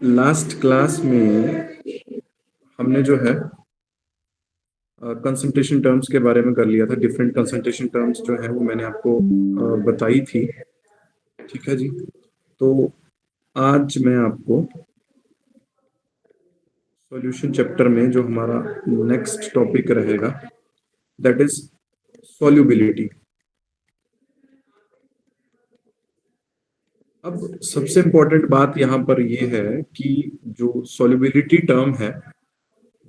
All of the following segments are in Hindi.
लास्ट क्लास में हमने जो है कंसंट्रेशन टर्म्स के बारे में कर लिया था। डिफरेंट कंसंट्रेशन टर्म्स जो है वो मैंने आपको बताई थी। ठीक है जी। तो आज मैं आपको सॉल्यूशन चैप्टर में जो हमारा नेक्स्ट टॉपिक रहेगा दैट इज सॉल्युबिलिटी। अब सबसे इम्पोर्टेंट बात यहाँ पर ये है कि जो सॉल्युबिलिटी टर्म है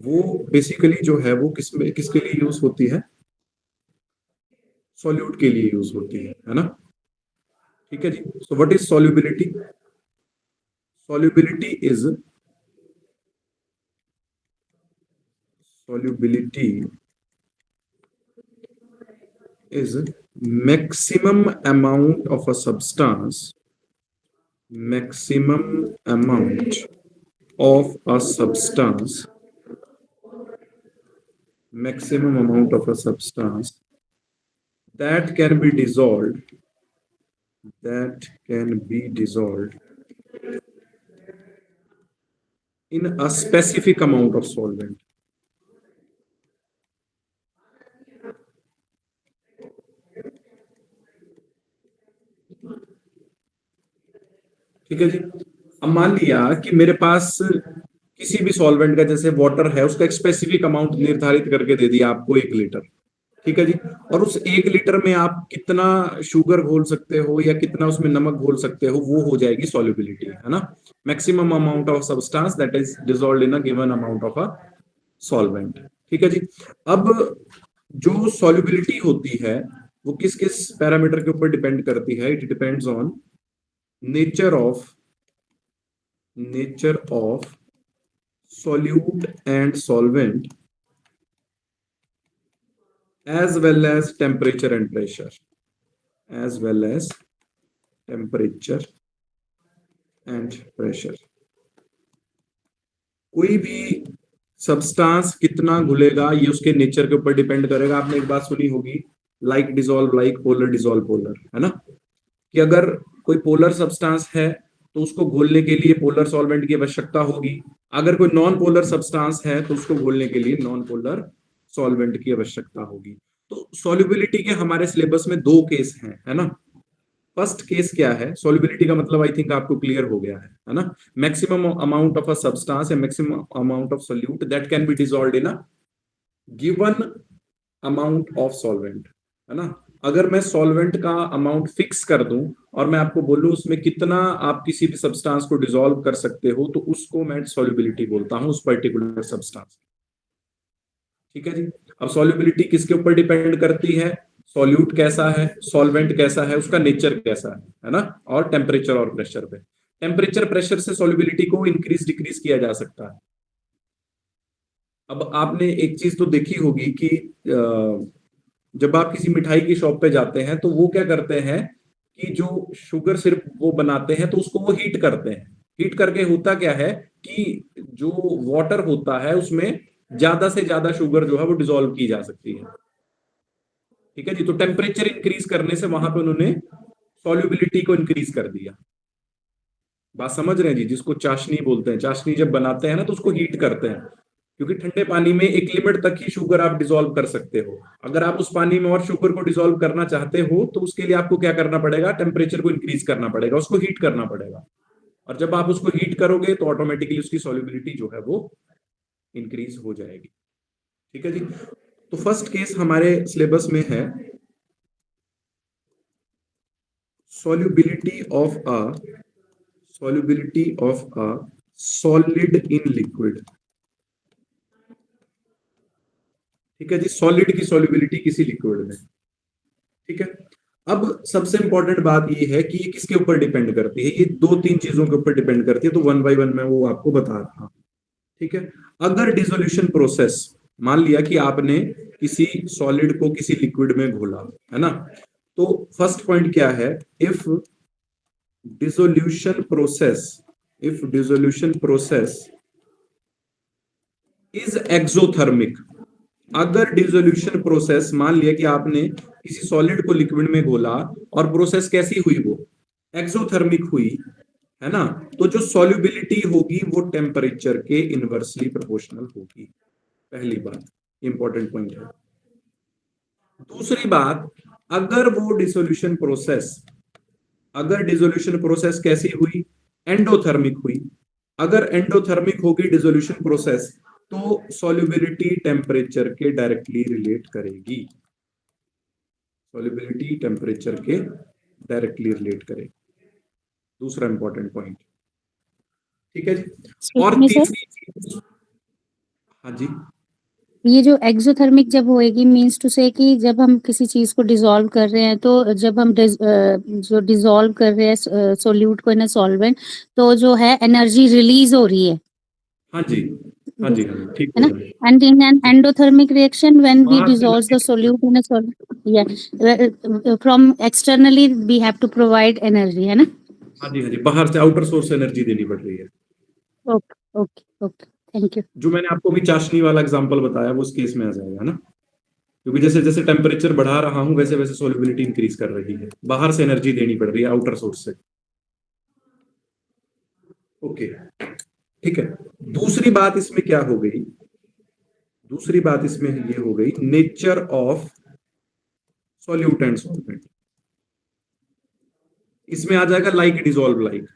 वो बेसिकली जो है वो किसके लिए यूज होती है? सॉल्यूट के लिए यूज होती है ना। ठीक है जी। So what is solubility? solubility is solubility is maximum amount of a substance, maximum amount of a substance, maximum amount of a substance that can be dissolved, that can be dissolved in a specific amount of solvent. ठीक है जी। अब मान लिया कि मेरे पास किसी भी सॉल्वेंट का, जैसे वाटर है, उसका एक स्पेसिफिक अमाउंट निर्धारित करके दे दिया आपको 1 लीटर। ठीक है जी। और उस 1 लीटर में आप कितना शुगर घोल सकते हो या कितना उसमें नमक घोल सकते हो, वो हो जाएगी सॉल्युबिलिटी, है ना। Maximum amount of substance that is dissolved in a given amount of a solvent. ठीक है जी। अब जो सॉल्युबिलिटी होती है वो किस किस पैरामीटर के ऊपर डिपेंड करती है? It depends on nature of solute and solvent as well as temperature and pressure, as well as temperature and pressure। कोई भी सब्सटेंस कितना घुलेगा ये उसके नेचर के ऊपर डिपेंड करेगा। आपने एक बात सुनी होगी, like dissolve like, polar dissolve polar, है ना। कि अगर कोई पोलर सब्सटेंस है तो उसको घोलने के लिए पोलर सॉल्वेंट की आवश्यकता होगी। अगर कोई नॉन पोलर सब्सटेंस है तो उसको घोलने के लिए नॉन पोलर सॉल्वेंट की आवश्यकता होगी। तो सॉल्युबिलिटी के हमारे सिलेबस में 2 केस हैं, है ना। फर्स्ट केस क्या है? सॉल्युबिलिटी का मतलब आई थिंक आपको क्लियर हो गया है ना। Maximum amount of a substance या maximum amount of solute that can be dissolved in a given amount of solvent, है ना। अगर मैं सॉल्वेंट का अमाउंट फिक्स कर दूं और मैं आपको बोलूं उसमें कितना आप किसी भी सब्सटेंस को डिसॉल्व कर सकते हो, तो उसको मैं सॉल्युबिलिटी बोलता हूं, उस पर्टिकुलर सब्सटेंस। ठीक है जी। अब सॉल्युबिलिटी किसके ऊपर डिपेंड करती है? सॉल्यूट कैसा है, सॉल्वेंट कैसा है, उसका नेचर कैसा है ना। और टेम्परेचर और प्रेशर पे, टेम्परेचर प्रेशर से सॉल्युबिलिटी को इंक्रीज डिक्रीज किया जा सकता है। अब आपने एक चीज तो देखी होगी कि जब आप किसी मिठाई की शॉप पे जाते हैं तो वो क्या करते हैं कि जो शुगर सिर्फ वो बनाते हैं तो उसको वो हीट करते हैं। हीट करके होता क्या है कि जो वाटर होता है उसमें ज्यादा से ज्यादा शुगर जो है वो डिसॉल्व की जा सकती है। ठीक है जी। तो टेम्परेचर इंक्रीज करने से वहां पे उन्होंने सॉल्युबिलिटी को इंक्रीज कर दिया। बात समझ रहे हैं जी? जिसको चाशनी बोलते हैं, चाशनी जब बनाते हैं ना तो उसको हीट करते हैं, क्योंकि ठंडे पानी में एक लिमिट तक ही शुगर आप डिसॉल्व कर सकते हो। अगर आप उस पानी में और शुगर को डिसॉल्व करना चाहते हो तो उसके लिए आपको क्या करना पड़ेगा? टेम्परेचर को इंक्रीज करना पड़ेगा, उसको हीट करना पड़ेगा। और जब आप उसको हीट करोगे तो ऑटोमेटिकली उसकी सॉल्युबिलिटी जो है वो इंक्रीज हो जाएगी। ठीक है जी। तो फर्स्ट केस हमारे सिलेबस में है solubility of a solubility of a solid in liquid। ठीक है जी। सॉलिड की सॉल्युबिलिटी किसी लिक्विड में। ठीक है। अब सबसे इंपॉर्टेंट बात ये है कि ये किसके ऊपर डिपेंड करती है? ये 2-3 चीजों के ऊपर डिपेंड करती है, तो वन बाय वन मैं वो आपको बता रहा हूं। ठीक है। अगर डिसोल्यूशन प्रोसेस, मान लिया कि आपने किसी सॉलिड को किसी लिक्विड में घोला, है ना। तो फर्स्ट पॉइंट क्या है? If dissolution process, if dissolution process is exothermic. अगर डिसोल्यूशन प्रोसेस, मान लिया कि आपने किसी सॉलिड को लिक्विड में घोला और प्रोसेस कैसी हुई? वो एक्सोथर्मिक हुई। है ना। तो जो सॉल्युबिलिटी होगी वो टेम्परेचर के इनवर्सली प्रोपोर्शनल होगी, पहली बात, इंपॉर्टेंट पॉइंट है। दूसरी बात, अगर वो डिसोल्यूशन प्रोसेस, अगर डिसोल्यूशन प्रोसेस कैसी हुई, एंडोथर्मिक हुई, अगर एंडोथर्मिक होगी डिसोल्यूशन प्रोसेस तो सॉल्युबिलिटी टेम्परेचर के डायरेक्टली रिलेट करेगी, सॉल्युबिलिटी टेम्परेचर के डायरेक्टली रिलेट करेगी, दूसरा इंपॉर्टेंट पॉइंट। ठीक है जी। Excuse और me, sir. तीसरी चीज, हाँ जी, ये जो एक्सोथर्मिक जब होएगी मींस टू से कि जब हम किसी चीज को डिसॉल्व कर रहे हैं, तो जब हम जो डिसॉल्व कर रहे हैं सोल्यूट को इन सॉल्वेंट, तो जो है एनर्जी रिलीज हो रही है हाँ जी, हाँ जी, हाँ जी, ठीक है ना। बोल रहे हैं। And in an endothermic reaction when we बाहर से dissolve the energy, solute in solvent from externally we have to provide energy, है ना। हाँ जी, हाँ जी, बाहर से आउटर सोर्स से एनर्जी देनी पड़ रही है। Okay okay okay, thank you. जो मैंने आपको भी चाशनी वाला एग्जांपल बताया वो उस केस में आ जाएगा ना, क्योंकि जैसे जैसे टेम्परेचर बढ़ा रहा हूं वैसे वैसे सॉल्युबिलिटी इंक्रीज कर रही है, बाहर से एनर्जी देनी पड़ रही है आउटर सोर्स से। ओके, ठीक है। दूसरी बात इसमें क्या हो गई, दूसरी बात इसमें ये हो गई, nature of solute and solvent. इसमें आ जाएगा लाइक डिसॉल्व लाइक।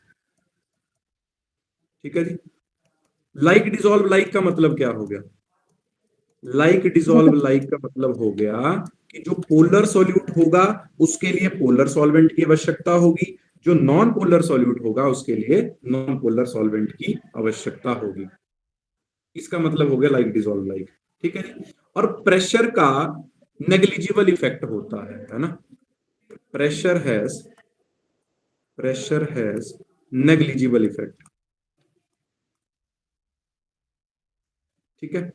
ठीक है जी। लाइक डिसॉल्व लाइक का मतलब क्या हो गया, लाइक डिसॉल्व लाइक का मतलब हो गया कि जो पोलर सॉल्यूट होगा उसके लिए पोलर सॉल्वेंट की आवश्यकता होगी, जो नॉन पोलर सॉल्यूट होगा उसके लिए नॉन पोलर सॉल्वेंट की आवश्यकता होगी। इसका मतलब हो गया लाइक डिसॉल्व लाइक। ठीक है जी। और प्रेशर का नेग्लिजिबल इफेक्ट होता है ना, pressure has, pressure has negligible effect. ठीक है,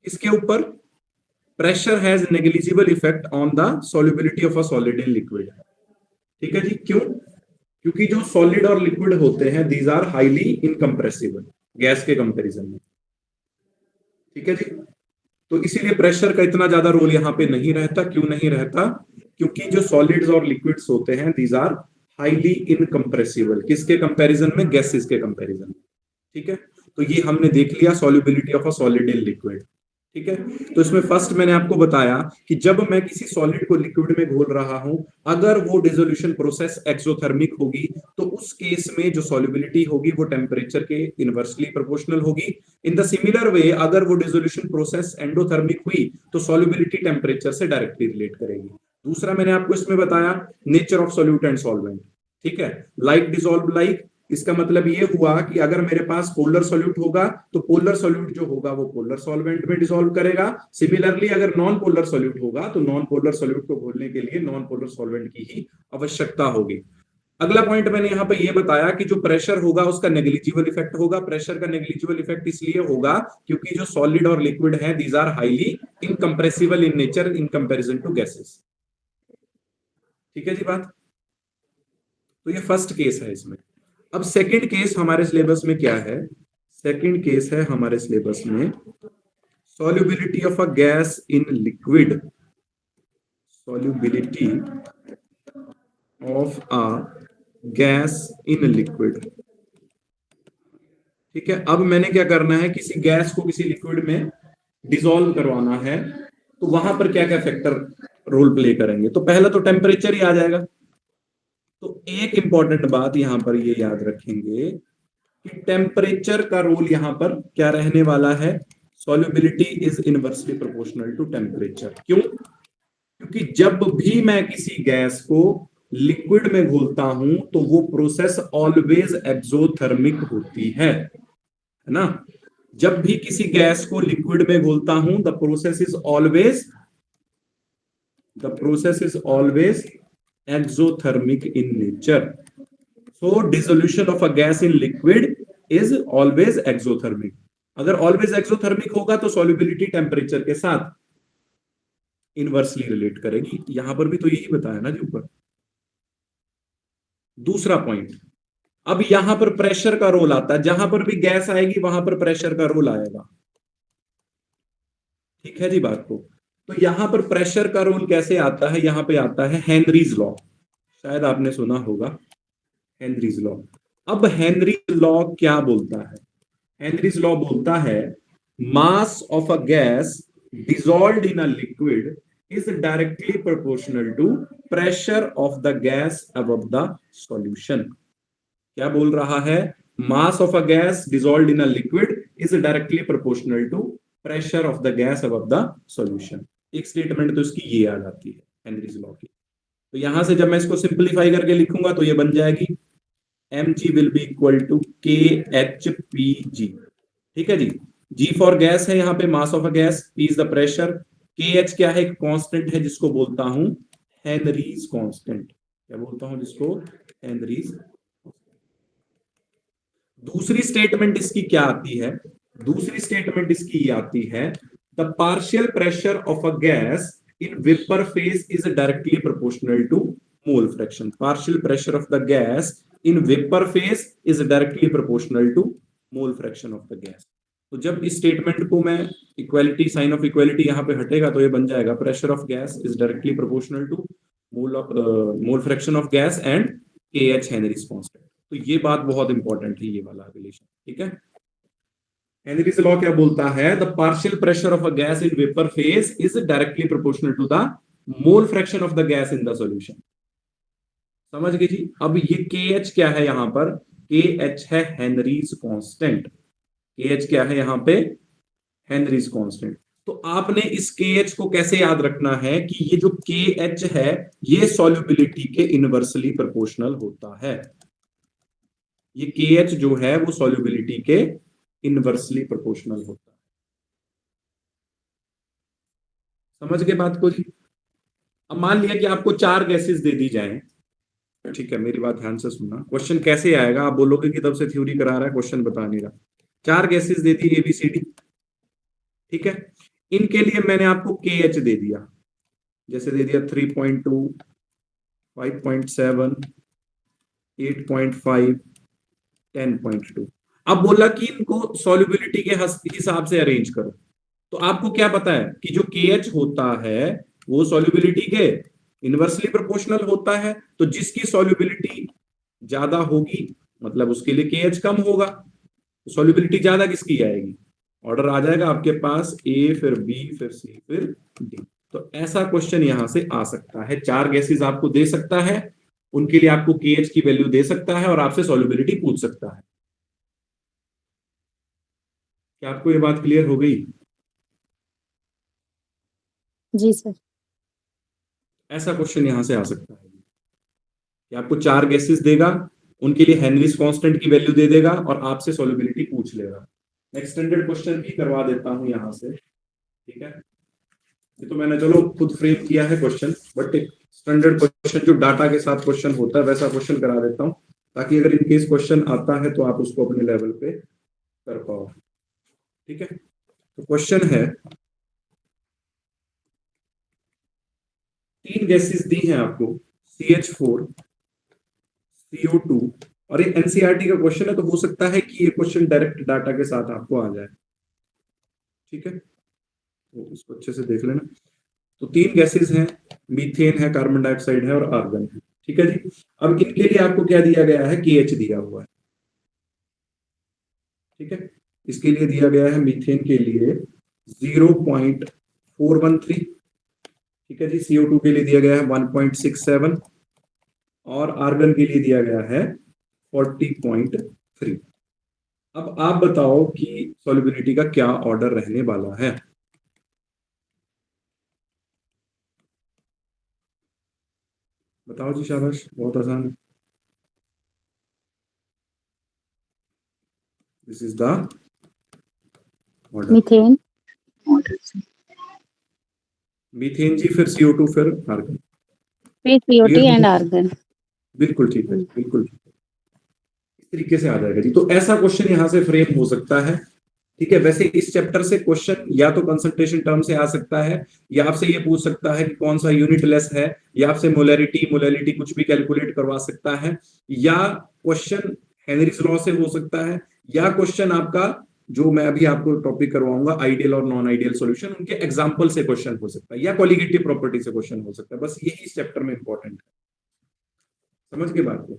इसके ऊपर pressure has negligible effect on the solubility of a solid in liquid. ठीक है जी। क्यों, क्योंकि जो सॉलिड और लिक्विड होते हैं these are highly incompressible gas के कंपैरिजन में। ठीक है जी। तो इसीलिए प्रेशर का इतना ज्यादा रोल यहां पे नहीं रहता। क्यों नहीं रहता, क्योंकि जो सॉलिड्स और लिक्विड्स होते हैं दीज आर हाईली इनकम्प्रेसिबल, किसके कंपैरिजन में, गैसेस के कंपैरिजन में। ठीक है, तो ये हमने देख लिया solubility of a solid in liquid. ठीक है, तो इसमें फर्स्ट मैंने आपको बताया कि जब मैं किसी सॉलिड को लिक्विड में घोल रहा हूं, अगर वो डिसोल्यूशन प्रोसेस एक्सोथर्मिक होगी तो उस केस में जो सॉल्युबिलिटी होगी वो टेम्परेचर के इनवर्सली प्रोपोर्शनल होगी। इन द सिमिलर वे अगर वो डिसोल्यूशन प्रोसेस एंडोथर्मिक हुई तो सॉल्युबिलिटी टेम्परेचर से डायरेक्टली रिलेट करेगी। दूसरा मैंने आपको इसमें बताया nature of solute and solvent. ठीक है, लाइक डिसॉल्व लाइक, इसका मतलब ये हुआ कि अगर मेरे पास पोलर सॉल्यूट होगा तो पोलर सॉल्यूट जो होगा वो पोलर सॉल्वेंट में डिसॉल्व करेगा। सिमिलरली अगर नॉन पोलर सॉल्यूट होगा तो नॉन पोलर सॉल्यूट को घोलने के लिए नॉन पोलर सॉल्वेंट की ही आवश्यकता होगी। अगला पॉइंट मैंने यहां पे ये बताया कि जो प्रेशर होगा उसका नेग्लिजिबल इफेक्ट होगा। प्रेशर का नेग्लिजिबल इफेक्ट इसलिए होगा क्योंकि जो सॉलिड और लिक्विड है these are highly incompressible in nature in comparison to gases. ठीक है जी बात। तो ये फर्स्ट केस है इसमें। अब सेकंड केस हमारे सिलेबस में क्या है, सेकंड केस है हमारे सिलेबस में solubility of a gas in liquid, solubility of a gas in liquid. ठीक है, अब मैंने क्या करना है, किसी गैस को किसी लिक्विड में डिसॉल्व करवाना है तो वहां पर क्या क्या फैक्टर रोल प्ले करेंगे। तो पहला तो टेम्परेचर ही आ जाएगा। तो एक इंपॉर्टेंट बात यहां पर ये याद रखेंगे कि टेम्परेचर का रोल यहां पर क्या रहने वाला है, solubility is inversely proportional to temperature. क्यों, क्योंकि जब भी मैं किसी गैस को लिक्विड में घोलता हूं तो वो प्रोसेस ऑलवेज एक्सोथर्मिक होती है ना। जब भी किसी गैस को लिक्विड में घोलता हूं the process is always, the process is always exothermic in nature. So dissolution of a gas in liquid is always exothermic. अगर always exothermic होगा तो solubility टेम्परेचर के साथ इनवर्सली रिलेट करेगी। यहां पर भी तो यही बताया ना जी ऊपर। दूसरा पॉइंट, अब यहां पर प्रेशर का रोल आता है, जहां पर भी गैस आएगी वहां पर प्रेशर का रोल आएगा। ठीक है जी बात को। तो यहां पर प्रेशर का रोल कैसे आता है, यहां पे आता है हेनरीज लॉ। शायद आपने सुना होगा हेनरीज लॉ। अब हेनरीज लॉ क्या बोलता है? हेनरीज लॉ बोलता है मास of a gas dissolved in a liquid is directly proportional to pressure of the gas above the solution। क्या बोल रहा है? mass of a gas dissolved in a liquid is directly proportional to pressure of the gas above the solution। एक स्टेटमेंट तो इसकी ये आ जाती है हेनरीज लॉ की। तो यहां से जब मैं इसको सिंप्लीफाई करके लिखूंगा तो ये बन जाएगी mg will be equal to K H P G. ठीक है जी। G फॉर गैस है यहाँ पे, mass of a gas, P is the pressure, KH क्या है? एक कांस्टेंट है जिसको बोलता हूं हेनरीज कांस्टेंट। क्या बोलता हूं जिसको? हेनरीज। दूसरी स्टेटमेंट इसकी क्या आती है? दूसरी स्टेटमेंट इसकी ये आती है the partial pressure of a gas in vapour phase is directly proportional to mole fraction. Partial pressure of the gas in vapour phase is directly proportional to mole fraction of the gas. तो जब इस स्टेटमेंट को मैं इक्वालिटी, साइन ऑफ इक्वालिटी यहां पे हटेगा तो ये बन जाएगा pressure of gas is directly proportional to mole fraction of gas and KH Henry's constant. तो ये बात बहुत इंपॉर्टेंट है, ये वाला रिलेशन। ठीक है। हेनरीज लॉ क्या बोलता है? The partial pressure of a gas in vapour phase is directly proportional to the mole fraction of the gas in the solution. समझ गए जी। अब ये KH क्या है यहां पर? KH है हेनरीज कांस्टेंट। KH क्या है यहां पे? Henrys constant. तो आपने इस KH को कैसे याद रखना है कि ये जो KH है ये सॉल्युबिलिटी के इनवर्सली प्रोपोर्शनल होता है। ये KH जो है वो सॉल्युबिलिटी के इनवर्सली प्रोपोर्शनल होता है। समझ गए बात को जी। अब मान लिया कि आपको 4 गैसेस दे दी जाएं। ठीक है, मेरी बात ध्यान से सुनना। क्वेश्चन कैसे आएगा? आप बोलोगे कि तब से थ्योरी करा रहा है, क्वेश्चन बता नहीं रहा। 4 गैसेस दे दी ABCD। ठीक है। इनके लिए मैंने आपको KH दे दिया, जैसे दे दिया 3.2, 5.7, 8.5, 10.2। अब बोला कि इनको सॉल्युबिलिटी के हिसाब से अरेंज करो। तो आपको क्या पता है कि जो KH होता है वो सॉल्युबिलिटी के इनवर्सली प्रोपोर्शनल होता है। तो जिसकी सॉल्युबिलिटी ज्यादा होगी मतलब उसके लिए KH कम होगा। तो सॉल्युबिलिटी ज्यादा किसकी आएगी? ऑर्डर आ जाएगा आपके पास A, फिर B, फिर C, फिर D। तो ऐसा क्वेश्चन यहां से आ सकता है। 4 गैसेस आपको दे सकता है, उनके लिए आपको KH की वैल्यू दे सकता है और आपसे सॉल्युबिलिटी पूछ सकता है। क्या आपको ये बात क्लियर हो गई? जी सर। ऐसा क्वेश्चन यहां से आ सकता है कि आपको 4 गैसेस देगा, उनके लिए हेनरीज कांस्टेंट की वैल्यू दे देगा और आपसे सॉल्युबिलिटी पूछ लेगा। एक्सटेंडेड क्वेश्चन भी करवा देता हूं यहां से। ठीक है। ये तो मैंने चलो खुद फ्रेम किया है क्वेश्चन, बट एक स्टैंडर्ड क्वेश्चन जो डाटा के साथ क्वेश्चन होता है वैसा क्वेश्चन करा देता हूं, ताकि अगर इनकेस क्वेश्चन आता है तो आप उसको अपने लेवल पे कर पाओ। ठीक है। तो क्वेश्चन है, 3 गैसेस दी हैं आपको, CH4, CO2, और ये NCERT का क्वेश्चन है तो हो सकता है कि ये क्वेश्चन डायरेक्ट डाटा के साथ आपको आ जाए। ठीक है, तो इसको अच्छे से देख लेना। तो 3 गैसेस हैं, मीथेन है, कार्बन डाइऑक्साइड है और आर्गन है। ठीक है जी। अब इनके लिए आपको क्या दिया गया है? KH दिया हुआ है। ठीक है। इसके लिए दिया गया है मीथेन के लिए 0.413। ठीक है जी। CO2 के लिए दिया गया है 1.67 और आर्गन के लिए दिया गया है 40.3। अब आप बताओ कि सॉल्युबिलिटी का क्या ऑर्डर रहने वाला है? बताओ जी, शाबाश, बहुत आसान है। This is the order. Methane, methane जी, फिर CO2, फिर आर्गन। फिर CO2 क्लियर एंड हो? आर्गन। बिल्कुल ठीक है, बिल्कुल ठीक है। इस तरीके से आ जाएगा जी। तो ऐसा क्वेश्चन यहां से फ्रेम हो सकता है। ठीक है। वैसे इस चैप्टर से क्वेश्चन या तो कंसंट्रेशन टर्म से आ सकता है, या आपसे ये पूछ सकता है कि कौन सा यूनिट लेस है, या आपसे मोलैरिटी कुछ भी कैलकुलेट करवा सकता है, या क्वेश्चन हेनरीज लॉ से हो सकता है, या क्वेश्चन आपका जो मैं अभी आपको टॉपिक करवाऊंगा आइडियल और नॉन आइडियल सॉल्यूशन, उनके एग्जांपल से क्वेश्चन हो सकता है, या कोलिगेटिव प्रॉपर्टी से क्वेश्चन हो सकता है। बस यही इस चैप्टर में इंपॉर्टेंट है। समझ के बात को।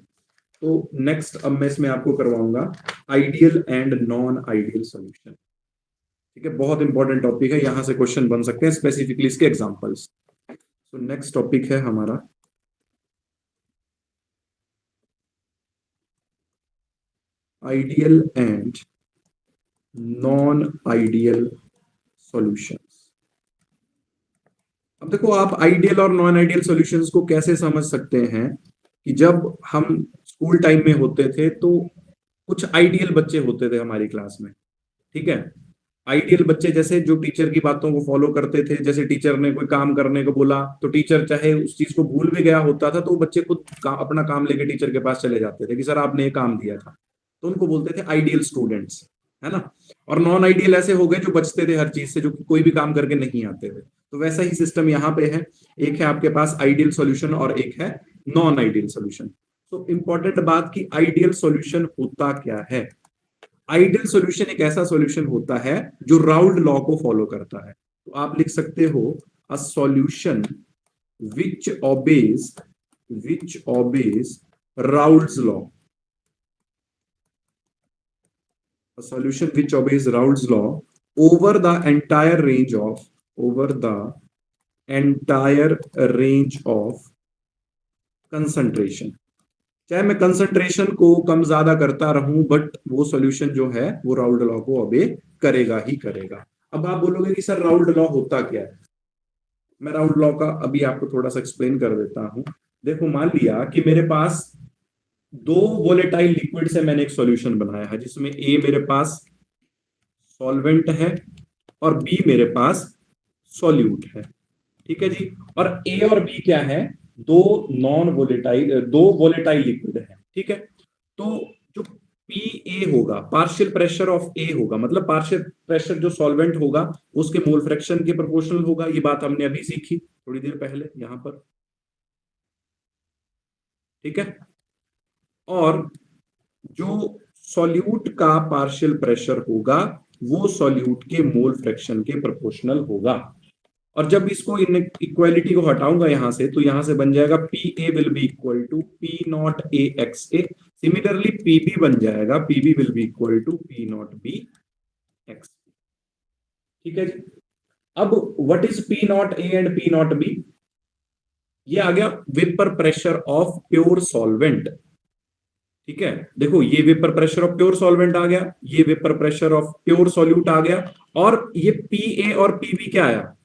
तो नेक्स्ट अब मैं इसमें आपको करवाऊंगा ideal and non ideal solution. ठीक है, बहुत इंपॉर्टेंट टॉपिक है, यहां से क्वेश्चन बन सकते हैं, स्पेसिफिकली इसके एग्जांपल्स। तो नेक्स्ट टॉपिक है हमारा ideal and non ideal solutions. अब देखो, आप आइडियल और नॉन आइडियल सॉल्यूशंस को कैसे समझ सकते हैं कि जब हम स्कूल टाइम में होते थे तो कुछ आइडियल बच्चे होते थे हमारी क्लास में। ठीक है, आइडियल बच्चे जैसे जो टीचर की बातों को फॉलो करते थे, जैसे टीचर ने कोई काम करने को बोला तो टीचर चाहे उस चीज को भूल भी गया होता था तो बच्चे खुद अपना काम लेके टीचर के पास चले जाते थे कि सर आपने ये काम दिया था। तो उनको बोलते थे आइडियल स्टूडेंट्स, है ना। और नॉन आइडियल ऐसे हो गए जो बचते थे हर चीज से, जो कोई भी काम करके नहीं आते थे। तो वैसा ही सिस्टम यहाँ पे है, एक है आपके पास आइडियल सॉल्यूशन और एक है नॉन आइडियल सॉल्यूशन। तो इंपॉर्टेंट बात कि आइडियल सॉल्यूशन होता क्या है। आइडियल सॉल्यूशन एक ऐसा सॉल्यूशन होता है जो राउल्ड लॉ को फॉलो करता है। तो आप लिख सकते हो a solution which obeys Raoult's law. A solution which obeys Raoult's law over the entire range of concentration। चाहे मैं कंसंट्रेशन को कम ज्यादा करता रहूं, बट वो सॉल्यूशन जो है वो राउल्ट लॉ को ओबे करेगा ही करेगा। अब आप बोलोगे कि सर राउल्ट लॉ होता क्या है। मैं राउल्ट लॉ का अभी आपको थोड़ा सा एक्सप्लेन कर देता हूं। देखो, मान लिया कि मेरे पास दो वोलेटाइल लिक्विड से मैंने एक सॉल्यूशन बनाया है जिसमें ए मेरे पास सॉल्वेंट है और बी मेरे पास सॉल्यूट है। ठीक है जी। और ए और बी क्या है, दो वोलेटाइल लिक्विड है। ठीक है, तो जो पी ए होगा, पार्शियल प्रेशर ऑफ ए होगा, मतलब पार्शियल प्रेशर जो सॉल्वेंट होगा उसके मोल फ्रैक्शन के प्रोपोर्शनल होगा। ये बात हमने अभी सीखी थोड़ी देर पहले यहां पर। ठीक है, और जो सॉल्यूट का पार्शियल प्रेशर होगा वो सॉल्यूट के मोल फ्रैक्शन के प्रोपोर्शनल होगा। और जब इसको इन इक्वालिटी को हटाऊंगा यहां से, तो यहां से बन जाएगा P A will be equal to P naught A x A. Similarly P B बन जाएगा P B will be equal to P naught B X. ठीक है जी। अब what is P naught A and P naught B, ये आ गया vapour pressure of pure solvent. ठीक है, देखो ये vapour pressure of pure solvent आ गया, ये vapour pressure of pure solute आ गया, और ये पी ए और पीबी क्या आया,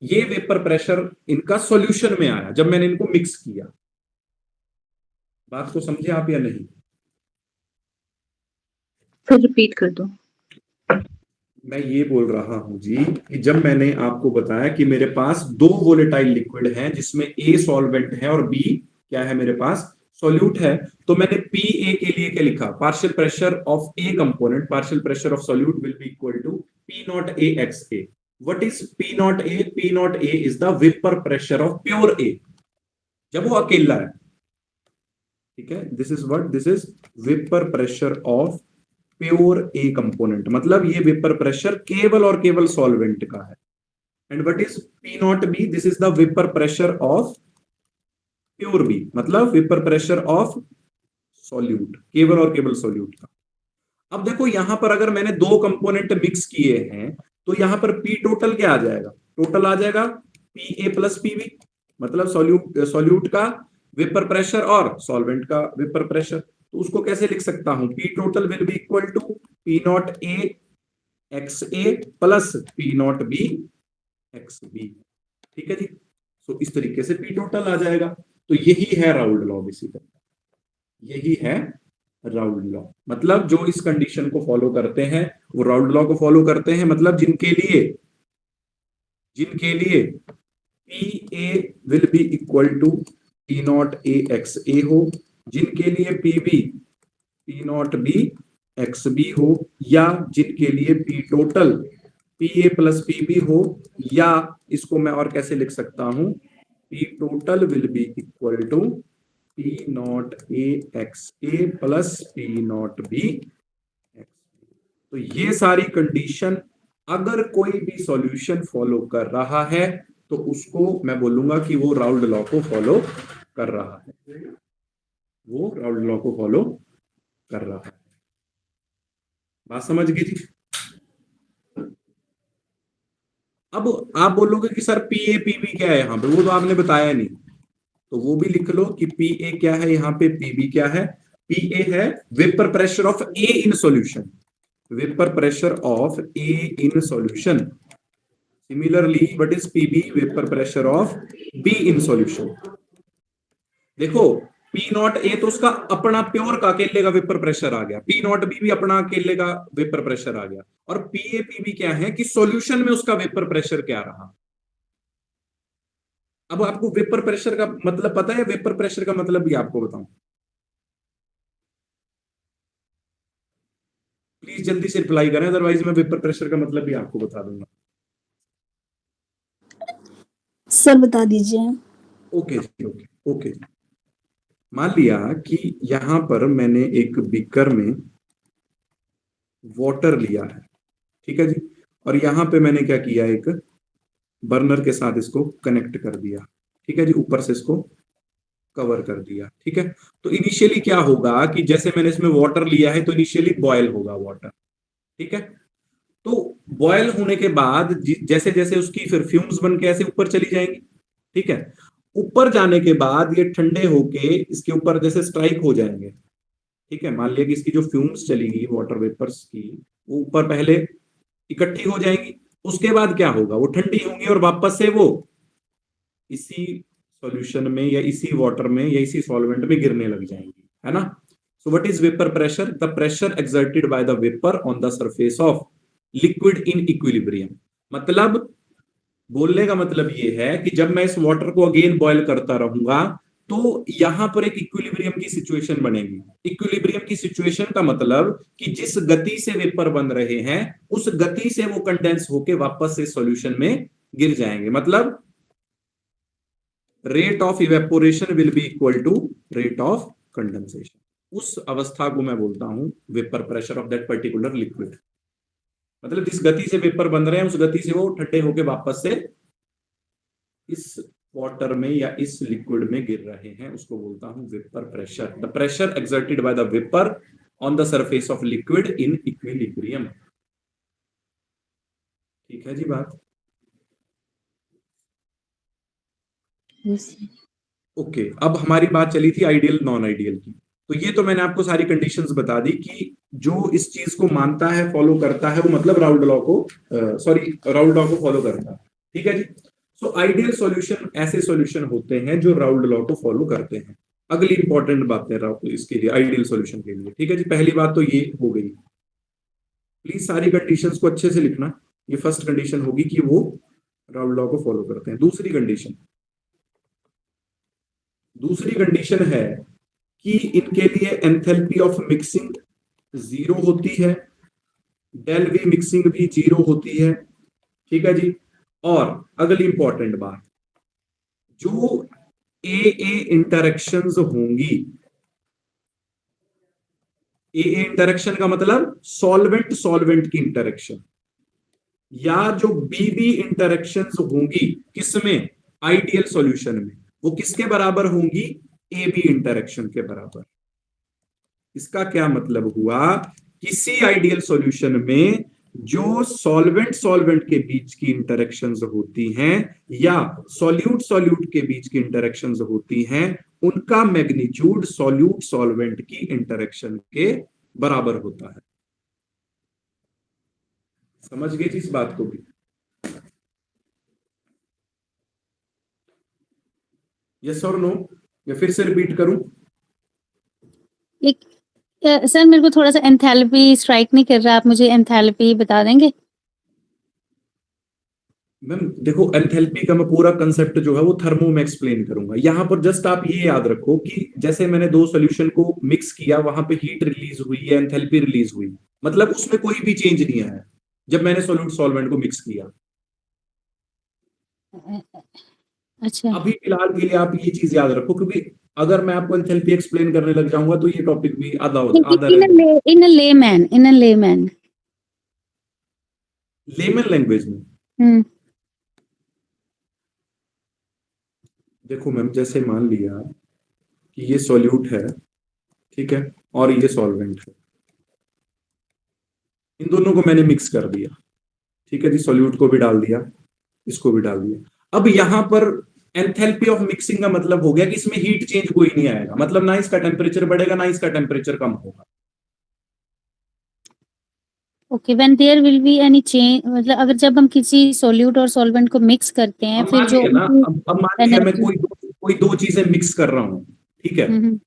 ये वेपर प्रेशर इनका सॉल्यूशन में आया जब मैंने इनको मिक्स किया। बात को समझे आप या नहीं। फिर रिपीट कर दो। मैं ये बोल रहा हूं जी कि जब मैंने आपको बताया कि मेरे पास दो वोलेटाइल लिक्विड हैं जिसमें ए सॉल्वेंट है और बी क्या है, मेरे पास सॉल्यूट है, तो मैंने पी ए के लिए क्या लिखा, partial pressure of A component, partial pressure of solute will be equal to P naught A x A. What is P naught A, P naught A is the vapour pressure of pure A जब वो अकेला है। ठीक है, this is what, this is vapour pressure of pure A component, मतलब ये वेपर प्रेशर केवल और केवल सॉल्वेंट का है। And what is P naught B, this is the vapour pressure of pure B, मतलब वेपर प्रेशर ऑफ सॉल्यूट, केवल और केवल सॉल्यूट का। अब देखो यहां पर अगर मैंने दो कंपोनेंट मिक्स किए हैं तो यहां पर पी टोटल क्या आ जाएगा, टोटल आ जाएगा पी ए प्लस पीबी, मतलब सॉल्यूट का वेपर प्रेशर और सॉल्वेंट का वेपर प्रेशर। तो उसको कैसे लिख सकता हूं, P total will be equal to P naught A x A plus P naught B x B. ठीक है जी। तो इस तरीके से पी टोटल आ जाएगा। तो यही है राउल्ट लॉ, बेसिकली यही है राउल्ट लॉ। मतलब जो इस कंडीशन को फॉलो करते हैं वो राउल्ट लॉ को फॉलो करते हैं, मतलब जिनके लिए P A will be equal to P naught A x A हो, जिनके लिए P naught B x B हो, या जिनके लिए P total P A plus P B हो, या इसको मैं और कैसे लिख सकता हूं, P total will be equal to P naught A x A plus P naught B X. तो ये सारी कंडीशन अगर कोई भी सॉल्यूशन फॉलो कर रहा है तो उसको मैं बोलूंगा कि वो राउल्ट लॉ को फॉलो कर रहा है। वो राउल्ट लॉ को फॉलो कर रहा है। बात समझ गई थी? अब आप बोलोगे कि sir P A P B क्या है यहाँ पे, वो तो आपने बताया नहीं, तो वो भी लिख लो कि पी ए क्या है यहाँ पे, पी बी क्या है। पी ए है vapour pressure of A in solution, vapour pressure of A in solution. Similarly what is PB, vapour pressure of B in solution. देखो पी नॉट ए तो उसका अपना प्योर का अकेले का वेपर प्रेशर आ गया, पी नॉट बी भी अपना अकेले का वेपर प्रेशर आ गया, और पी ए पी बी क्या है कि सॉल्यूशन में उसका वेपर प्रेशर क्या रहा। अब आपको वेपर प्रेशर का मतलब पता है, वेपर प्रेशर का मतलब भी आपको बताऊं, प्लीज जल्दी से रिप्लाई करें, अदरवाइज मैं वेपर प्रेशर का मतलब भी आपको बता दूंगा। सर बता दीजिए। ओके जी, ओके ओके जी। मान लिया कि यहां पर मैंने एक बीकर में वाटर लिया है, ठीक है जी, और यहां पे मैंने क्या किया, एक बर्नर के साथ इसको कनेक्ट कर दिया, ठीक है जी, ऊपर से इसको कवर कर दिया, ठीक है। तो इनिशियली क्या होगा कि जैसे मैंने इसमें वाटर लिया है तो इनिशियली बॉयल होगा वाटर, ठीक है। तो बॉयल होने के बाद जैसे जैसे उसकी फिर फ्यूम्स बन के ऐसे ऊपर चली जाएंगी, ठीक है। ऊपर जाने के बाद ये ठंडे होके इसके ऊपर जैसे स्ट्राइक हो जाएंगे, ठीक है। मान लिया कि इसकी जो फ्यूम्स चलेगी वाटर वेपर्स की, वो ऊपर पहले इकट्ठी हो जाएंगी, उसके बाद क्या होगा, वो ठंडी होंगी और वापस से वो इसी सॉल्यूशन में या इसी वाटर में या इसी सॉल्वेंट में गिरने लग जाएंगी, है ना। सो what is vapour pressure, the pressure exerted by the vapour on the surface of liquid in equilibrium. मतलब बोलने का मतलब ये है कि जब मैं इस वाटर को अगेन बॉयल करता रहूंगा तो यहां पर एक इक्विलिब्रियम की सिचुएशन बनेगी। इक्विलिब्रियम की सिचुएशन का मतलब कि जिस गति से वेपर बन रहे हैं उस गति से वो कंडेंस होके वापस से सॉल्यूशन में गिर जाएंगे। मतलब rate of evaporation will be equal to rate of condensation. उस अवस्था को मैं बोलता हूं vapour pressure of that particular liquid. मतलब जिस गति से वेपर बन रहे हैं उस गति से वो ठंडे होके वापस से इस वाटर में या इस लिक्विड में गिर रहे हैं, उसको बोलता हूं vapour pressure. The pressure exerted by the vapour on the surface of liquid in equilibrium. ठीक है जी बात। ओके अब हमारी बात चली थी आइडियल नॉन आइडियल की। तो ये तो मैंने आपको सारी कंडीशंस बता दी कि जो इस चीज को मानता है, फॉलो करता है, वो मतलब राउल्ट लॉ को राउल्ट लॉ को फॉलो करता है, ठीक है जी। सो आइडियल सॉल्यूशन ऐसे सॉल्यूशन होते हैं जो राउल्ट लॉ को फॉलो करते हैं। अगली इंपॉर्टेंट बात है इसके लिए, आइडियल सॉल्यूशन के लिए, ठीक है जी। पहली बात तो ये हो गई, प्लीज सारी कंडीशंस को अच्छे से लिखना। ये फर्स्ट कंडीशन होगी कि वो राउल्ट लॉ को फॉलो करते हैं। दूसरी कंडीशन है कि इनके लिए एंथैल्पी ऑफ मिक्सिंग जीरो होती है, डेल वी मिक्सिंग भी जीरो होती है, ठीक है जी। और अगली इंपॉर्टेंट बात, जो ए इंटरेक्शंस होंगी, ए इंटरेक्शन का मतलब सॉल्वेंट सॉल्वेंट की इंटरेक्शन, या जो बी इंटरेक्शंस होंगी किसमें, आइडियल सॉल्यूशन में, वो किसके बराबर होंगी, ए बी इंटरेक्शन के बराबर। इसका क्या मतलब हुआ, किसी आइडियल सॉल्यूशन में जो सॉल्वेंट सॉल्वेंट के बीच की इंटरेक्शंस होती हैं या सॉल्यूट सॉल्यूट के बीच की इंटरेक्शंस होती हैं, उनका मैग्नीट्यूड सॉल्यूट सॉल्वेंट की इंटरेक्शन के बराबर होता है। समझ गए जी इस बात को भी? यस और नो, या फिर से रिपीट करूं? एक सर मेरे को थोड़ा सा एंथैल्पी स्ट्राइक नहीं कर रहा, आप मुझे एंथैल्पी बता देंगे? मैम देखो एंथैल्पी का मैं पूरा कंसेप्ट जो है वो थर्मो में एक्सप्लेन करूंगा। यहां पर जस्ट आप ये याद रखो कि जैसे मैंने दो सॉल्यूशन को मिक्स किया, वहां पे हीट रिलीज हुई है, एंथैल्पी रिलीज हुई, मतलब उसमें कोई भी चेंज नहीं आया जब मैंने सॉल्यूट सॉल्वेंट को मिक्स किया। अच्छा, अभी फिलहाल के लिए आप ये चीज याद रखो, क्योंकि अगर मैं आपको एंथैल्पी एक्सप्लेन करने लग जाऊंगा तो ये टॉपिक भी आधा रह जाएगा। इन अ लेमैन लेमन लैंग्वेज में हम्म देखो मैम, जैसे मान लिया कि ये सॉल्यूट है, ठीक है, और ये सॉल्वेंट है। इन दोनों को मैंने मिक्स कर दिया, ठीक है जी, सॉल्यूट को भी डाल दिया, इसको भी डाल दिया। अब यहां पर एंथैल्पी ऑफ मिक्सिंग का मतलब हो गया कि इसमें हीट चेंज कोई नहीं आएगा, मतलब ना इसका टेम्परेचर बढ़ेगा ना इसका टेम्परेचर कम होगा। Okay, when there will be any change, मतलब अगर जब हम किसी सॉल्यूट और सॉल्वेंट को मिक्स करते हैं अब फिर मान जो लिया ना, अब मान लिया मैं एनर्जी। कोई दो चीजें मिक्स कर रहा हूं, ठीक है, हम्म।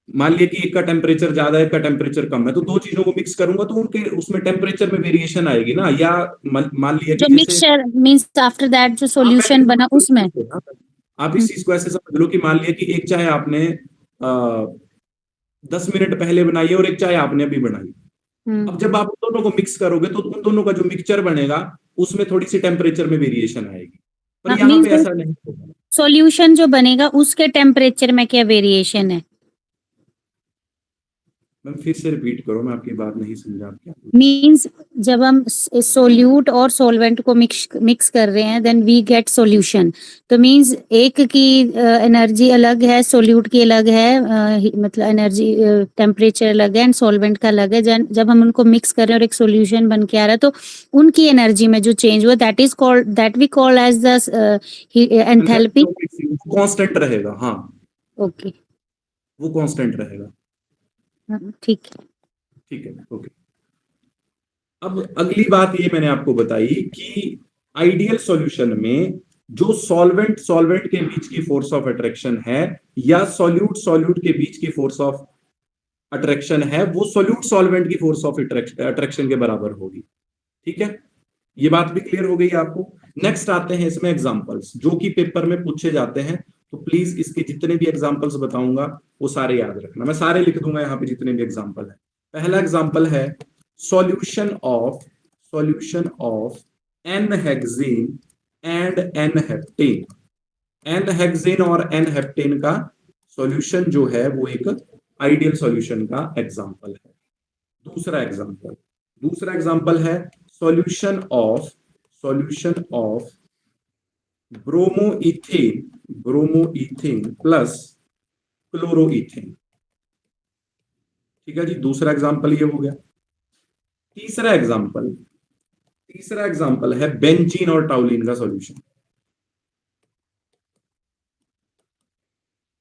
मान लिया कि एक का टेम्परेचर ज्यादा है, एक का टेम्परेचर कम है, तो दो चीजों को मिक्स करूंगा तो उनके उसमें टेम्परेचर में वेरिएशन आएगी ना। या मान लिया जो कि जैसे मिक्सचर मींस आफ्टर दैट जो आप सॉल्यूशन बना उसमें। आप इस चीज को ऐसे समझ लो कि मान लिया कि एक चाय आपने 10 मिनट पहले बनाई है और एक चाय आपने अभी बनाई। अब जब आप उन दोनों को मिक्स करोगे तो उन दोनों का जो मिक्सचर बनेगा उसमें थोड़ी सी टेम्परेचर में वेरिएशन आएगी, पर यहाँ पे मींस ऐसा नहीं होगा। सॉल्यूशन जो बनेगा उसके टेम्परेचर में क्या वेरिएशन है? मैम फिर से रिपीट करो, मैं आपकी बात नहीं समझा। आप क्या मींस जब हम सोल्यूट और सॉल्वेंट को मिक्स कर रहे हैं देन वी गेट सॉल्यूशन, तो मींस एक की एनर्जी अलग है, सोल्यूट की अलग है, मतलब एनर्जी टेम्परेचर अलग है एंड सॉल्वेंट का अलग है। जब हम उनको मिक्स कर रहे हैं और एक सॉल्यूशन बन के आ रहा है तो उनकी एनर्जी में जो चेंज हुआ that we call as the enthalpy. Constant रहेगा, हाँ ओके, वो कांस्टेंट रहेगा। ठीक है। ठीक है, ओके। अब अगली बात ये मैंने आपको बताई कि आइडियल सॉल्यूशन में जो सॉल्वेंट सॉल्वेंट के बीच की फोर्स ऑफ अट्रैक्शन है या सॉल्यूट सॉल्यूट के बीच की फोर्स ऑफ अट्रैक्शन है, वो सॉल्यूट सॉल्वेंट की फोर्स ऑफ अट्रैक्शन के बराबर होगी। ठीक है, ये बात भी क्लियर हो गई आपको। नेक्स्ट आते हैं इसमें एग्जांपल्स जो कि पेपर में पूछे जाते हैं, तो प्लीज इसके जितने भी एग्जांपल्स बताऊंगा वो सारे याद रखना, मैं सारे लिख दूंगा यहाँ पे जितने भी एग्जांपल है। पहला एग्जांपल है solution of n hexane and n heptane. N hexane और एन हेप्टेन का सॉल्यूशन जो है वो एक आइडियल सॉल्यूशन का एग्जांपल है। दूसरा एग्जांपल है solution of bromoethane plus chloroethane. ठीक है जी, दूसरा एग्जांपल ये हो गया। तीसरा एग्जांपल है बेंजीन और टाउलिन का सॉल्यूशन।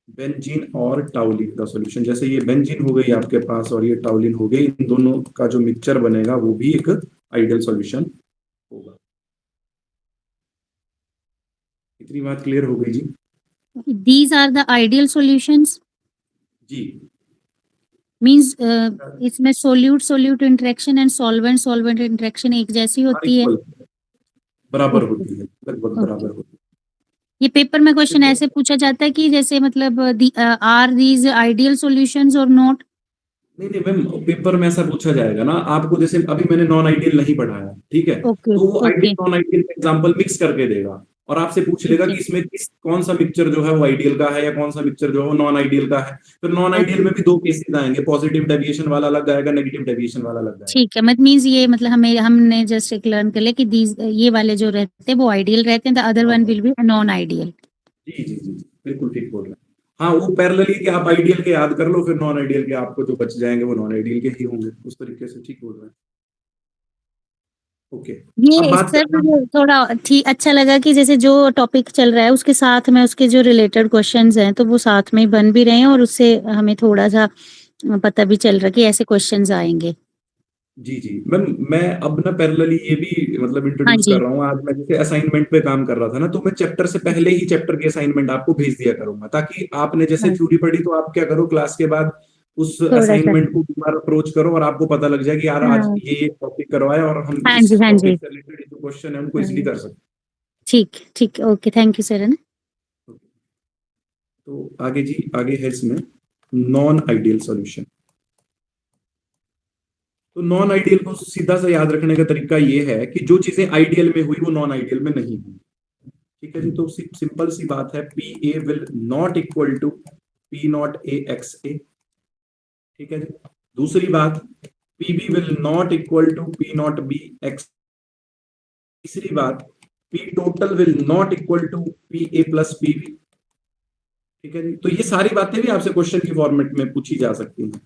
बेंजीन और टाउलिन का सॉल्यूशन, जैसे ये बेंजीन हो गई आपके पास और ये टाउलिन हो गई, इन दोनों का जो मिक्सचर बनेगा वो भी एक आइडियल सॉल्यूशन होगा। इतनी बात क्लियर हो गई जी? These are the ideal solutions. जी, मींस इसमें solute solute interaction and solvent solvent interaction एक जैसी होती है। इक्वल बराबर ओके, होती है, लगभग ओके। बराबर होती ये पेपर में क्वेश्चन है। ऐसे पूछा जाता है कि जैसे मतलब आर दीज आइडियल सॉल्यूशंस और नॉट? नहीं मैम, पेपर में ऐसा पूछा जाएगा ना आपको, जैसे अभी मैंने नॉन आइडियल नहीं पढ़ाया, ठीक है, ओके, तो वो आइडियल ओके, नॉन आइडियल का एग्जांपल मिक्स करके देगा और आपसे पूछ ठीक लेगा है, कि इसमें कौन सा मिक्सचर जो है वो आइडियल का है या कौन सा मिक्सचर जो है वो नॉन आइडियल का है। फिर नॉन आइडियल ओके, में भी दो केसेस आएंगे, पॉजिटिव डेविएशन वाला अलग आएगा, नेगेटिव डेविएशन वाला अलग आएगा। ठीक है। मतलब मींस ये मतलब हमने जस्ट एक लर्न कर लिया कि दीज ये वाले जो रहते हैं वो आइडियल रहते हैं, द अदर हाँ वन हाँ, विल बी नॉन आइडियल। जी जी जी, बिल्कुल ठीक बोल रहे हैं। हाँ, वो पैरेलली कि आप आइडियल के याद कर लो, फिर नॉन आइडियल के आपको जो बच जाएंगे वो नॉन आइडियल के ही होंगे, उस तरीके से ठीक बोल रहे हैं। ओके, अब ये बात सर करना। मुझे थोड़ा ठीक अच्छा लगा कि जैसे जो टॉपिक चल रहा है उसके साथ में उसके जो रिलेटेड क्वेश्चंस हैं तो वो साथ में ही बन भी रहे हैं और उससे हमें थोड़ा सा पता भी चल रहा है कि ऐसे क्वेश्चंस आएंगे। जी जी मैम, मैं अब ना पैरेलली ये भी मतलब हाँ इंट्रोड्यूस कर जी। रहा हूँ। आज मैं जैसे असाइनमेंट पे काम कर रहा था ना, तो मैं चैप्टर से पहले ही चैप्टर की असाइनमेंट आपको भेज दिया करूंगा, ताकि आपने जैसे हाँ, थ्योरी पढ़ी तो आप क्या करो, क्लास के बाद उस थोड़ा सा। असाइनमेंट को दोबारा अप्रोच करो और आपको पता लग जाए कि यार आज हाँ, ये टॉपिक करवाया और हम हाँ इस जी, हाँ जी। टॉपिक से रिलेटेड जो क्वेश्चन है उनको इजिली हाँ, कर सकते ठीक ठीक, ओके, थैंक यू सर, है ना। हैं। तो आगे जी, आगे है इसमें नॉन आइडियल सॉल्यूशन। तो नॉन आइडियल को सीधा सा याद रखने का तरीका ये है कि जो चीजें आइडियल में हुई वो नॉन आइडियल में नहीं हुई। ठीक है जी, तो सिंपल सी बात है, P A will not equal to P naught A x A. ठीक है जी, दूसरी बात, P B will not equal to P naught B X. तीसरी बात, P total will not equal to P A plus P B. ठीक है जी। तो ये सारी बातें भी आपसे क्वेश्चन की फॉर्मेट में पूछी जा सकती हैं।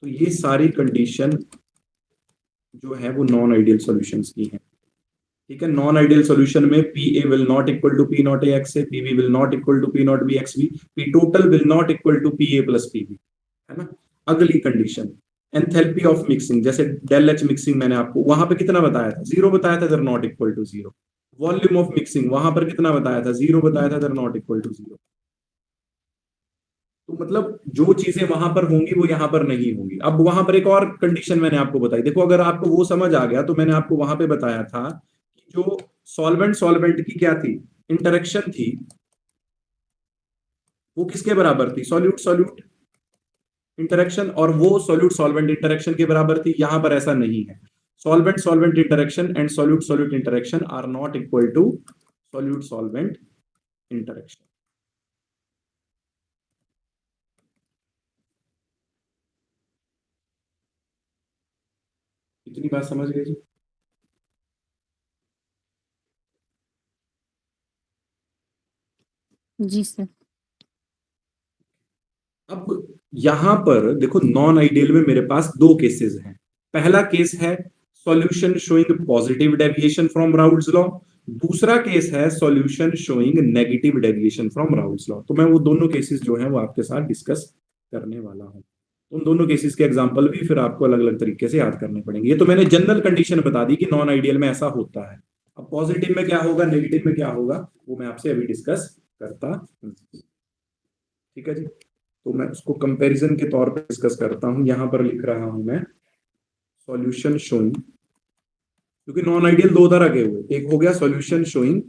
तो ये सारी कंडीशन जो है वो नॉन आइडियल सॉल्यूशंस की है। ठीक है, नॉन आइडियल सॉल्यूशन में P A will not equal to P naught A x A, P B will not equal to P naught B x B, P total will not equal to P A plus P B, है ना। अगली कंडीशन एंथैल्पी ऑफ मिक्सिंग, जैसे डेल एच मिक्सिंग मैंने आपको वहां पे कितना बताया था, 0 बताया था, दर not equal to 0। Volume of mixing वहां पर कितना बताया था, 0 बताया था, दर नॉट इक्वल टू 0। तो मतलब जो चीजें वहां पर होंगी वो यहां पर नहीं होंगी। अब वहां पर एक और कंडीशन मैंने आपको बताई, देखो अगर आपको वो समझ आ गया तो मैंने आपको वहां पे बताया था कि जो सॉल्वेंट सॉल्वेंट की क्या थी, इंटरेक्शन थी, वो किसके बराबर थी, सॉल्यूट सॉल्यूट इंटरेक्शन, और वो सॉल्यूट सॉल्वेंट इंटरेक्शन के बराबर थी। यहां पर ऐसा नहीं है। Solvent solvent interaction and solute solute interaction are not equal to solute solvent interaction. इतनी बात समझ गए जी। जी सर। अब यहां पर देखो नॉन आइडियल में मेरे पास दो केसेस हैं। पहला केस है solution showing positive deviation from Raoult's law, दूसरा केस है solution showing negative deviation from Raoult's law. तो मैं वो दोनों केसेस जो हैं वो आपके साथ डिस्कस करने वाला हूं। उन दोनों केसेस के एग्जांपल भी फिर आपको अलग अलग तरीके से याद करने पड़ेंगे। ये तो मैंने जनरल कंडीशन बता दी कि नॉन आइडियल में ऐसा होता है। अब पॉजिटिव में क्या होगा, नेगेटिव में क्या होगा, वो मैं आपसे अभी डिस्कस करता हूं। ठीक है जी। तो मैं उसको कंपैरिजन के तौर पर डिस्कस करता हूं। यहां पर लिख रहा हूं मैं सॉल्यूशन शोइंग, क्योंकि नॉन आइडियल दो तरह के हुए, एक हो गया सॉल्यूशन शोइंग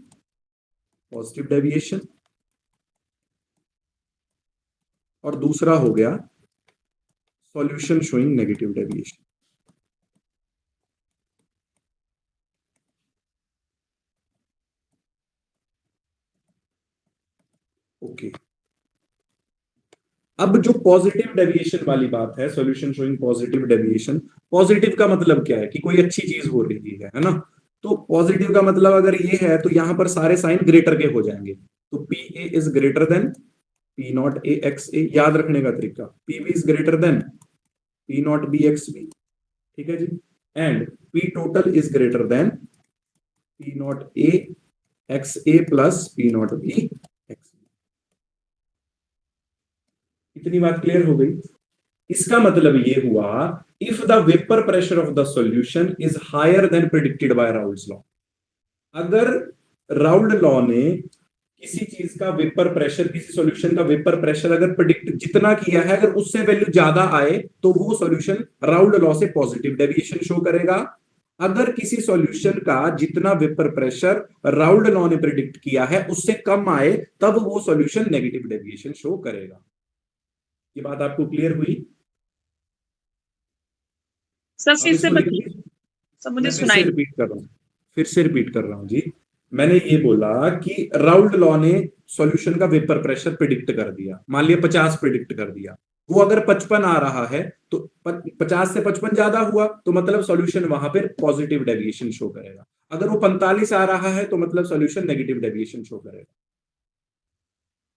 पॉजिटिव डेविएशन और दूसरा हो गया solution showing negative deviation. Okay. अब जो पॉजिटिव डेविएशन वाली बात है, solution showing positive deviation, positive का मतलब क्या है कि कोई अच्छी चीज हो रही है ना। तो पॉजिटिव का मतलब अगर ये है तो यहां पर सारे साइन ग्रेटर के हो जाएंगे। तो P A is greater than P naught A x A, याद रखने का तरीका, P B is greater than P naught B x B. ठीक है जी। And P total is greater than P naught A x A plus P naught B X. इतनी बात क्लियर हो गई। इसका मतलब ये हुआ if the vapour pressure of the solution is higher than predicted by Raoult's law. अगर राउल्ड लॉ ने किसी चीज का वेपर प्रेशर, किसी सॉल्यूशन का वेपर प्रेशर अगर प्रिडिक्ट जितना किया है, अगर उससे वैल्यू ज्यादा आए तो वो सॉल्यूशन राउल्ड लॉ से पॉजिटिव डेविएशन शो करेगा। अगर किसी सॉल्यूशन का जितना वेपर प्रेशर राउल्ड लॉ ने प्रिडिक्ट किया है उससे कम आए तब वो सॉल्यूशन नेगेटिव डेविएशन शो करेगा। ये बात आपको क्लियर हुई? सर अब फिर से इसको लिख बताइए, लीजिए। सर मैं मुझे फिर से सुनाई। रिपीट कर रहा हूं, फिर से रिपीट कर रहा हूं जी। मैंने ये बोला कि राउल्ड लॉ ने सॉल्यूशन का वेपर प्रेशर प्रिडिक्ट कर दिया, मान लिया 50 प्रिडिक्ट कर दिया। वो अगर 55 आ रहा है तो 50 से 55 ज्यादा हुआ तो मतलब सॉल्यूशन वहां पर पॉजिटिव डेविएशन शो करेगा। अगर वो 45 आ रहा है तो मतलब सॉल्यूशन नेगेटिव डेविएशन शो करेगा।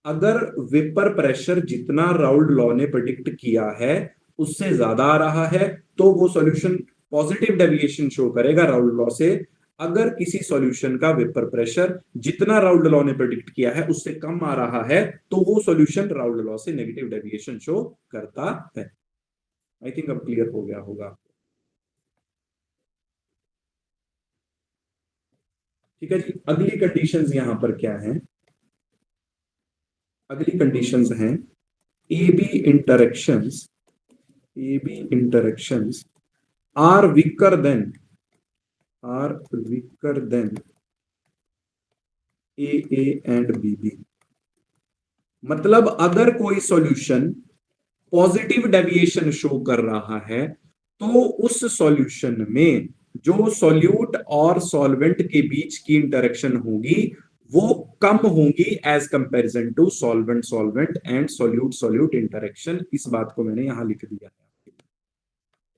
अगर वेपर प्रेशर जितना राउल्ड लॉ ने प्रिडिक्ट किया है उससे ज्यादा आ रहा है तो वो सॉल्यूशन पॉजिटिव डेविएशन शो करेगा राउल्ड लॉ से। अगर किसी सॉल्यूशन का वेपर प्रेशर जितना राउल्ड लॉ ने प्रिडिक्ट किया है उससे कम आ रहा है तो वो सॉल्यूशन राउल्ड लॉ से नेगेटिव डेविएशन शो करता है। आई थिंक अब क्लियर हो गया होगा। ठीक है जी। अगली कंडीशंस यहां पर क्या है, अगली कंडीशंस हैं A B interactions, AB interactions are weaker than AA and BB। मतलब अगर कोई सॉल्यूशन पॉजिटिव डेविएशन शो कर रहा है तो उस सॉल्यूशन में जो सॉल्यूट और सॉल्वेंट के बीच की इंटरेक्शन होगी वो कम होगी as comparison to solvent solvent and solute solute interaction. इस बात को मैंने यहां लिख दिया है।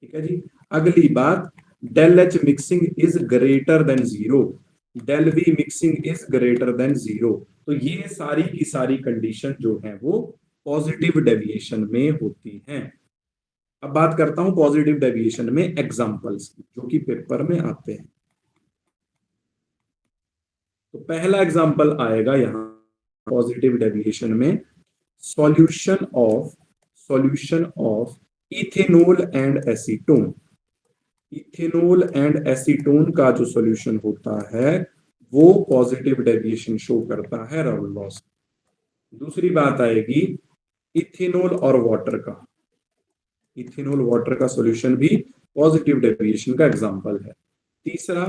ठीक है जी। अगली बात, del H mixing is greater than 0। Del V mixing is greater than 0। तो ये सारी की सारी कंडीशन जो है वो पॉजिटिव डेविएशन में होती हैं। अब बात करता हूं पॉजिटिव डेविएशन में एग्जांपल्स की, जो कि पेपर में आते हैं। तो पहला एग्जांपल आएगा यहां पॉजिटिव डेविएशन में, solution of ethanol and acetone. Ethanol and acetone का जो सॉल्यूशन होता है वो पॉजिटिव डेविएशन शो करता है राउल लॉ से। दूसरी बात आएगी इथेनॉल और वाटर का। इथेनॉल वाटर का सॉल्यूशन भी पॉजिटिव डेविएशन का एग्जांपल है। तीसरा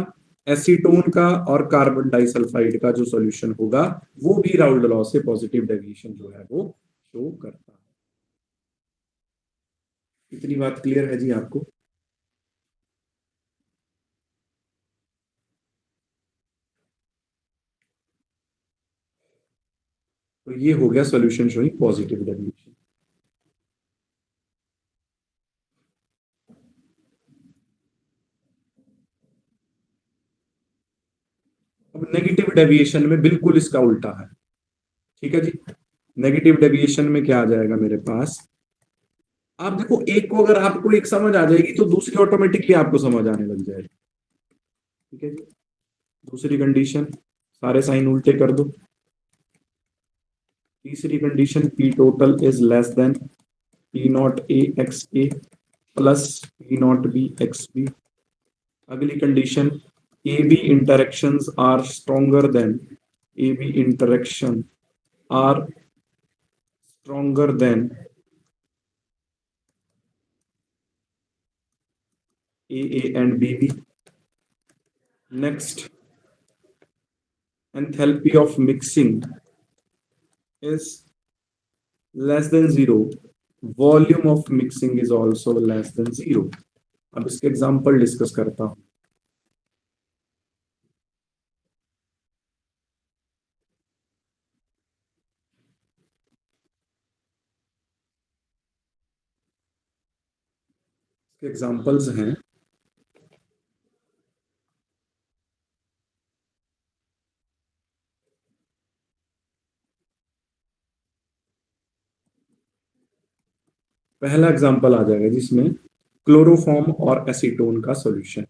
एसीटोन का और कार्बन डाइसल्फाइड का जो सॉल्यूशन होगा वो भी राउल लॉ से पॉजिटिव डेविएशन जो है वो शो करता है। इतनी बात क्लियर है जी आपको? तो ये हो गया सॉल्यूशन शोइंग पॉजिटिव डेविएशन। अब नेगेटिव डेविएशन में बिल्कुल इसका उल्टा है। ठीक है जी, नेगेटिव डेविएशन में क्या आ जाएगा मेरे पास? आप देखो, एक को अगर आपको एक समझ आ जाएगी तो दूसरी ऑटोमेटिकली आपको समझ आने लग जाएगी। ठीक है जी, दूसरी कंडीशन सारे साइन उल्टे कर दो। तीसरी condition P total is less than P naught A x A plus P naught B x B. अगली condition A B interactions are stronger than A B interaction are stronger than AA and BB. Next, enthalpy of mixing is less than 0. Volume of mixing is also less than 0. अब इसके एग्जाम्पल डिस्कस करता हूं। इसके एग्जाम्पल्स हैं पहला एग्जाम्पल आ जाएगा जिसमें क्लोरोफॉर्म और एसीटोन का सॉल्यूशन।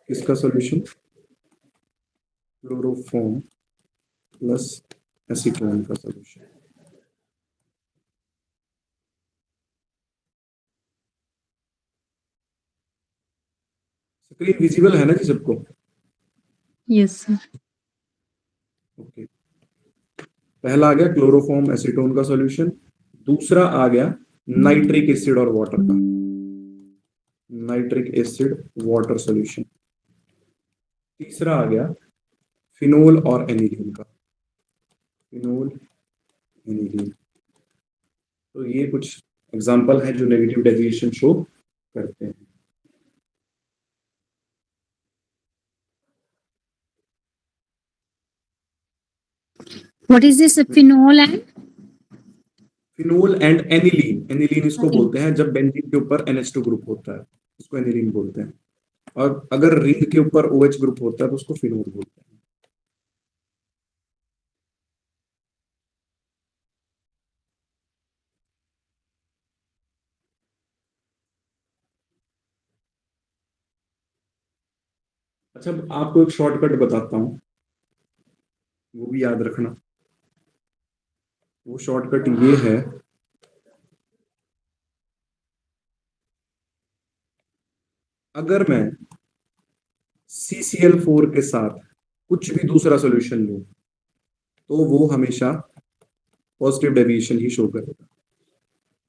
इसका सॉल्यूशन क्लोरोफॉर्म प्लस एसीटोन का सॉल्यूशन। स्क्रीन विजिबल है ना जी सबको? Yes sir. ओके, पहला आ गया क्लोरोफॉर्म एसीटोन का सॉल्यूशन। दूसरा आ गया नाइट्रिक एसिड और वाटर का, नाइट्रिक एसिड वाटर सॉल्यूशन। तीसरा आ गया फिनोल और एनिलीन का, फिनोल एनिलीन। तो ये कुछ एग्जांपल है जो नेगेटिव डेविएशन शो करते हैं। What is this phenol and phenol and aniline, aniline इसको Okay. बोलते हैं जब बेंजीन के ऊपर NH2 ग्रुप होता है, इसको एनिलीन बोलते हैं। और अगर रिंग के ऊपर OH ग्रुप होता है तो उसको फिनोल बोलते हैं। अच्छा, आपको एक शॉर्टकट बताता हूं, वो भी याद रखना। वो शॉर्टकट ये है, अगर मैं CCl4 के साथ कुछ भी दूसरा सॉल्यूशन लूं तो वो हमेशा पॉजिटिव डेविएशन ही शो करेगा।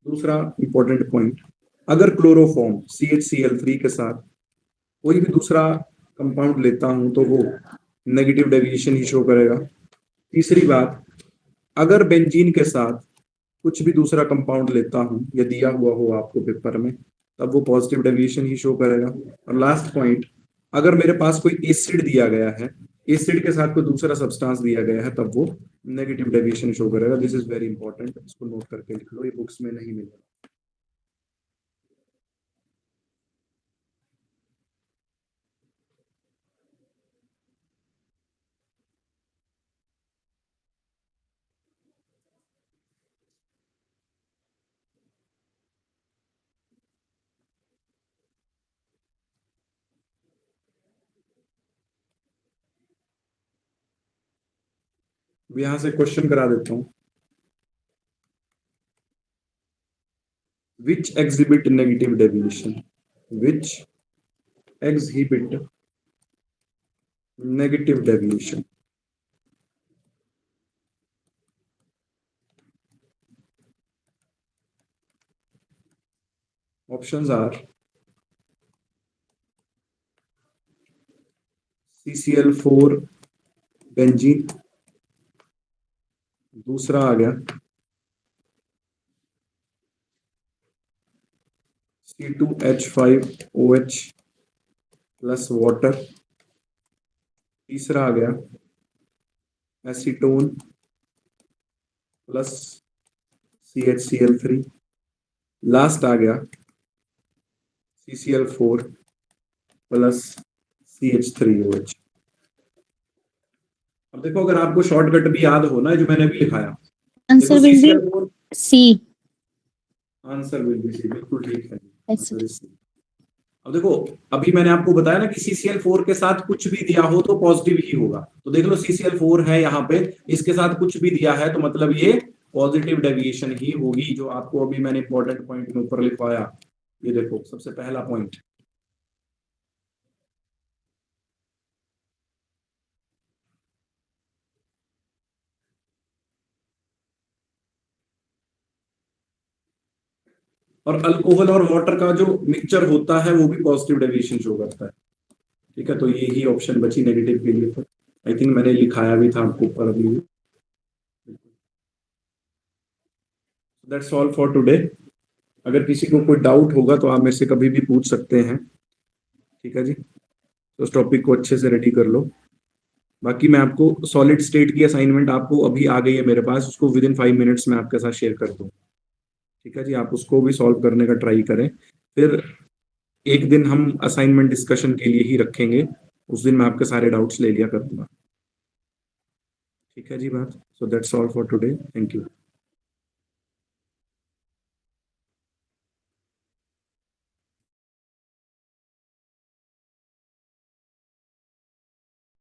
दूसरा इंपॉर्टेंट पॉइंट, अगर क्लोरोफॉर्म CHCl3 के साथ कोई भी दूसरा कंपाउंड लेता हूं तो वो नेगेटिव डेविएशन ही शो करेगा। तीसरी बात, अगर बेंजीन के साथ कुछ भी दूसरा कंपाउंड लेता हूं, या दिया हुआ हो आपको पेपर में, तब वो पॉजिटिव डेविएशन ही शो करेगा। और लास्ट पॉइंट, अगर मेरे पास कोई एसिड दिया गया है, एसिड के साथ कोई दूसरा सब्सटेंस दिया गया है, तब वो नेगेटिव डेविएशन शो करेगा। दिस इज वेरी इंपॉर्टेंट, इसको नोट करके लिख लो, ये बुक्स में नहीं मिलेगा। यहां से क्वेश्चन करा देता हूं। Which exhibit negative deviation, which exhibit negative deviation. Options are CCl4 benzene, दूसरा आ गया C2H5OH प्लस वाटर, तीसरा आ गया एसीटोन प्लस CHCl3, लास्ट आ गया CCl4 प्लस CH3OH। अब देखो, अगर आपको शॉर्टकट भी याद हो ना, जो मैंने भी लिखाया, आंसर देखो will be CCl4, C. Answer will be C, बिल्कुल ठीक है। Yes, answer is C. अब देखो, अभी मैंने आपको बताया ना कि CCl4 के साथ कुछ भी दिया हो तो पॉजिटिव ही होगा, तो देख लो CCl4 है यहाँ पे, इसके साथ कुछ भी दिया है तो मतलब ये पॉजिटिव डेविएशन ही होगी, जो आपको अभी मैंने इंपॉर्टेंट पॉइंट में ऊपर लिखवाया। ये देखो सबसे पहला पॉइंट। और अल्कोहल और वाटर का जो मिक्सचर होता है वो भी पॉजिटिव डेविएशन शो करता है। ठीक है, तो ये ही ऑप्शन बची नेगेटिव के लिए। तो आई थिंक मैंने लिखाया भी था आपको ऊपर अभी। That's all for today. अगर किसी को कोई डाउट होगा तो आप मेरे से कभी भी पूछ सकते हैं। ठीक है जी, तो उस टॉपिक को अच्छे से रेडी कर लो। बाकी मैं आपको सॉलिड स्टेट की असाइनमेंट आपको अभी आ गई है मेरे पास, उसको विद इन 5 मिनट्स में आपके साथ शेयर कर दूँ। ठीक है जी, आप उसको भी सॉल्व करने का ट्राई करें। फिर एक दिन हम असाइनमेंट डिस्कशन के लिए ही रखेंगे, उस दिन मैं आपके सारे डाउट्स ले लिया करूंगा। ठीक है जी बात। So that's all for today, thank you.